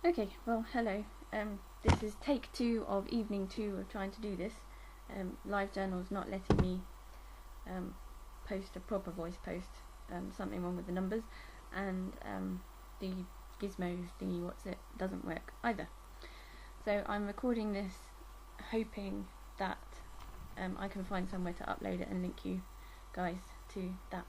Okay, well, hello. This is take 2 of evening 2 of trying to do this. LiveJournal's not letting me post a proper voice post. Something wrong with the numbers, and the gizmo thingy, doesn't work either. So I'm recording this hoping that I can find somewhere to upload it and link you guys to that.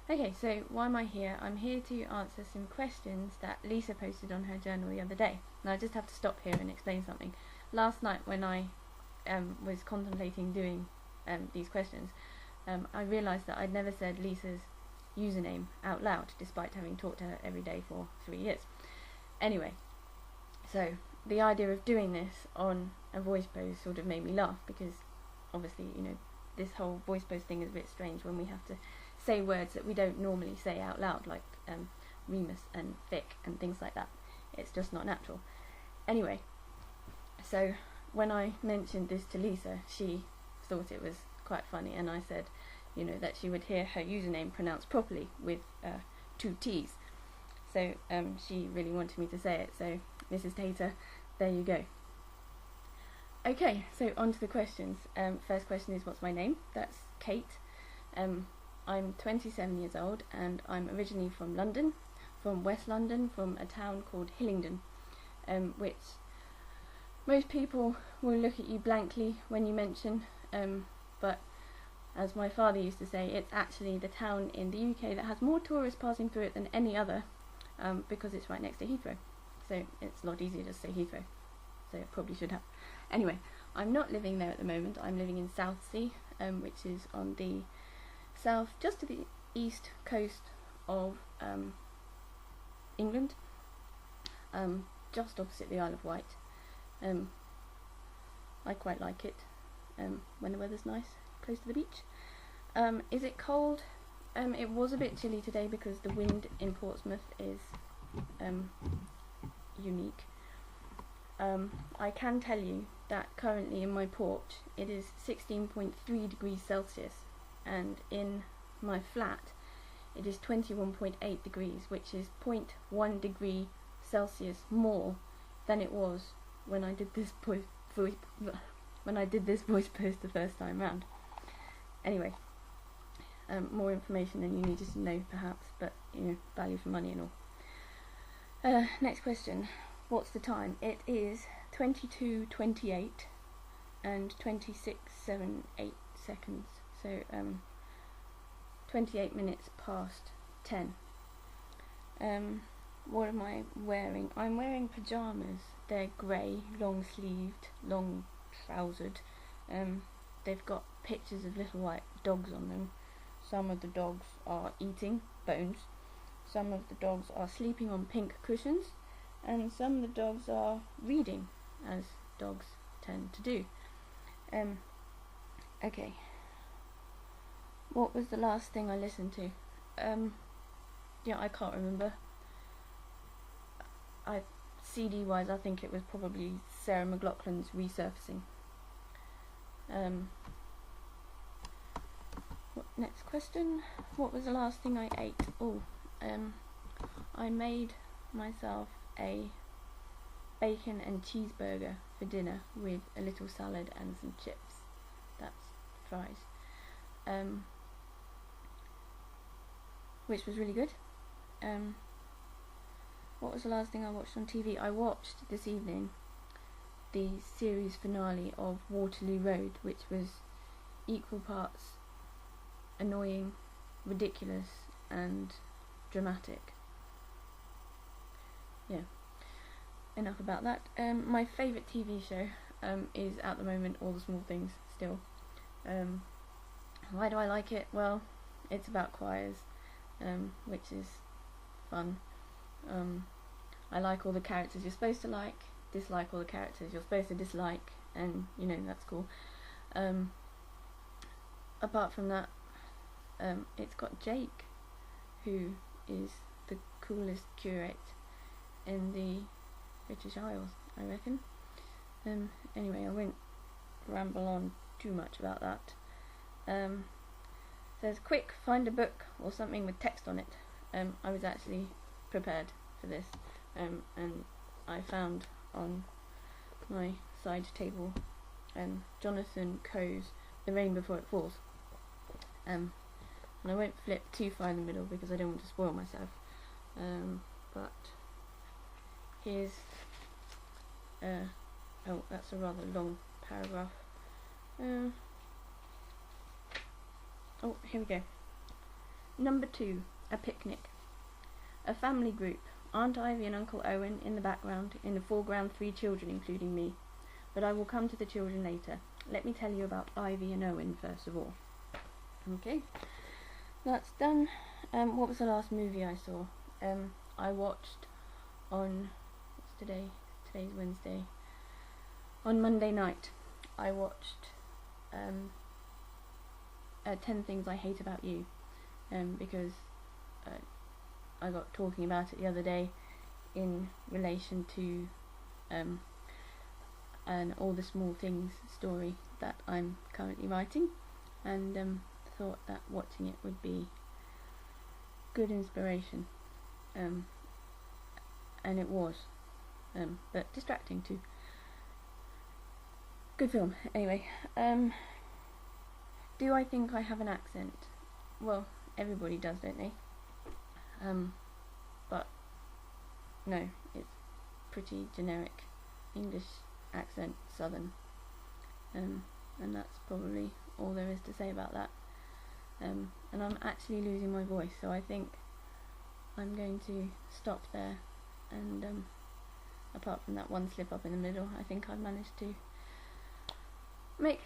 Okay, so why am I here? I'm here to answer some questions that Lisa posted on her journal the other day. Now I just have to stop here and explain something. Last night when I was contemplating doing these questions, I realised that I'd never said Lisa's username out loud, despite having talked to her every day for 3 years. Anyway, so the idea of doing this on a voice post sort of made me laugh, because obviously, you know, this whole voice post thing is a bit strange when we have to say words that we don't normally say out loud, like Remus and Vic and things like that. It's just not natural. Anyway, so when I mentioned this to Lisa, she thought it was quite funny, and I said, you know, that she would hear her username pronounced properly with 2 T's. So she really wanted me to say it, so Mrs. Tater, there you go. Okay, so on to the questions. First question is, what's my name? That's Kate. I'm 27 years old, and I'm originally from London, from West London, from a town called Hillingdon, which most people will look at you blankly when you mention, but as my father used to say, it's actually the town in the UK that has more tourists passing through it than any other, because it's right next to Heathrow. So it's a lot easier to say Heathrow, so it probably should have. Anyway, I'm not living there at the moment. I'm living in Southsea, which is on the south, just to the east coast of England, just opposite the Isle of Wight. I quite like it when the weather's nice, close to the beach. Is it cold? It was a bit chilly today because the wind in Portsmouth is unique. I can tell you that currently in my porch it is 16.3 degrees Celsius, and in my flat it is 21.8 degrees, which is 0.1 degree Celsius more than it was when I did this voice post the first time round. Anyway, more information than you needed to know perhaps, but you know, value for money and all. Next question. What's the time? It is 22:28 and 26.78 seconds. So 28 minutes past 10. What am I wearing? I'm wearing pyjamas. They're grey, long sleeved, long trousered. They've got pictures of little white dogs on them. Some of the dogs are eating bones. Some of the dogs are sleeping on pink cushions. And some of the dogs are reading, as dogs tend to do. Okay. What was the last thing I listened to? Yeah, I can't remember. CD-wise, I think it was probably Sarah McLachlan's Resurfacing. Next question. What was the last thing I ate? Oh, I made myself a bacon and cheeseburger for dinner with a little salad and some chips. That's fries. Which was really good. What was the last thing I watched on TV? I watched this evening the series finale of Waterloo Road, which was equal parts annoying, ridiculous and dramatic. Yeah, enough about that. My favourite TV show is at the moment All the Small Things still. Why do I like it? Well, it's about choirs, which is fun. I like all the characters you're supposed to like, dislike all the characters you're supposed to dislike, and you know, that's cool. Apart from that, it's got Jake, who is the coolest curate in the British Isles, I reckon. Anyway, I won't ramble on too much about that. Says, quick, find a book or something with text on it. I was actually prepared for this, and I found on my side table, Jonathan Coe's The Rain Before It Falls. And I won't flip too far in the middle because I don't want to spoil myself. But here's oh, that's a rather long paragraph. Oh, here we go. Number 2, a picnic. A family group. Aunt Ivy and Uncle Owen in the background, in the foreground 3 children including me. But I will come to the children later. Let me tell you about Ivy and Owen first of all. Okay, that's done. What was the last movie I saw? I watched on, what's today? Today's Wednesday. On Monday night, I watched 10 Things I Hate About You, because I got talking about it the other day in relation to an All the Small Things story that I'm currently writing, and thought that watching it would be good inspiration, and it was, but distracting too. Good film. Anyway, do I think I have an accent? Well, everybody does, don't they? But no, it's pretty generic English accent, southern, and that's probably all there is to say about that. And I'm actually losing my voice, so I think I'm going to stop there, and apart from that one slip up in the middle, I think I've managed to make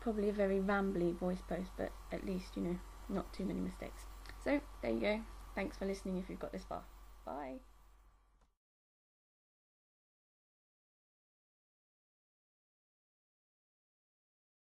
probably a very rambly voice post, but at least, you know, not too many mistakes. So there you go. Thanks for listening if you've got this far. Bye.